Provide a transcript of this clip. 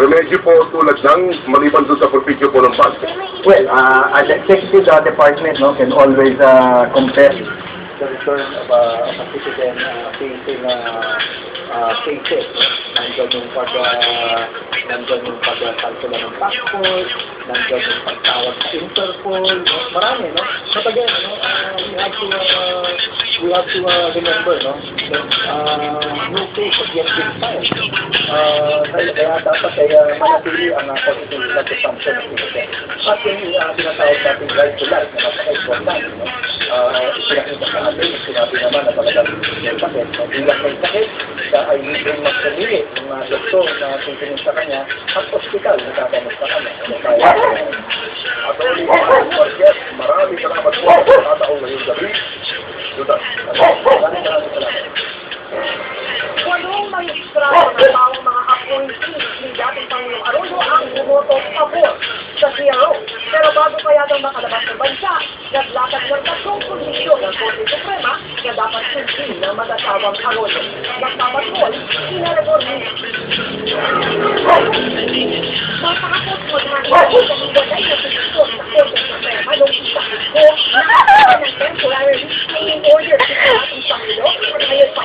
remedyo po tulad ng maliban doon sa purpikyo po ng bag? Well, an executive department can always compare the return of a citizen facing cases. Nandun yung pag-calcula ng passport, nandun yung pagtawag sa Interpol, marami, no? But again, we have to remember, no? No case has yet been filed. Kaya dapat manatili ang positive assumption ng citizen. At yung tinatawag natin right to life, na napaka-important, no? Pinakita sa atin, sinabi naman na talagang may sakit. Bilang may sakit, siya ay hindi magpamili ng mga doktor na titingin sa kanya at hospital na tatanong sa kanya. At ulit, marami salamat po sa kataong ngayong gabi. Maraming salamat. Walong magistrado ng bawang mga appointees ni dating Pangulong Arroyo ang bumoto pabor sa CRO. Pero bago kaya daw makalabas ng bansa, naglakad ng tatlong kondisyon ng Korte Suprema na dapat sundin ng mag-asawang Arroyo. Nagpapatol, inarebor ni matapos maghanap ng walay na kondisyon sa Korte Suprema nung isa ko na ng temporary restraining order sa ating Pangulo at ngayon pa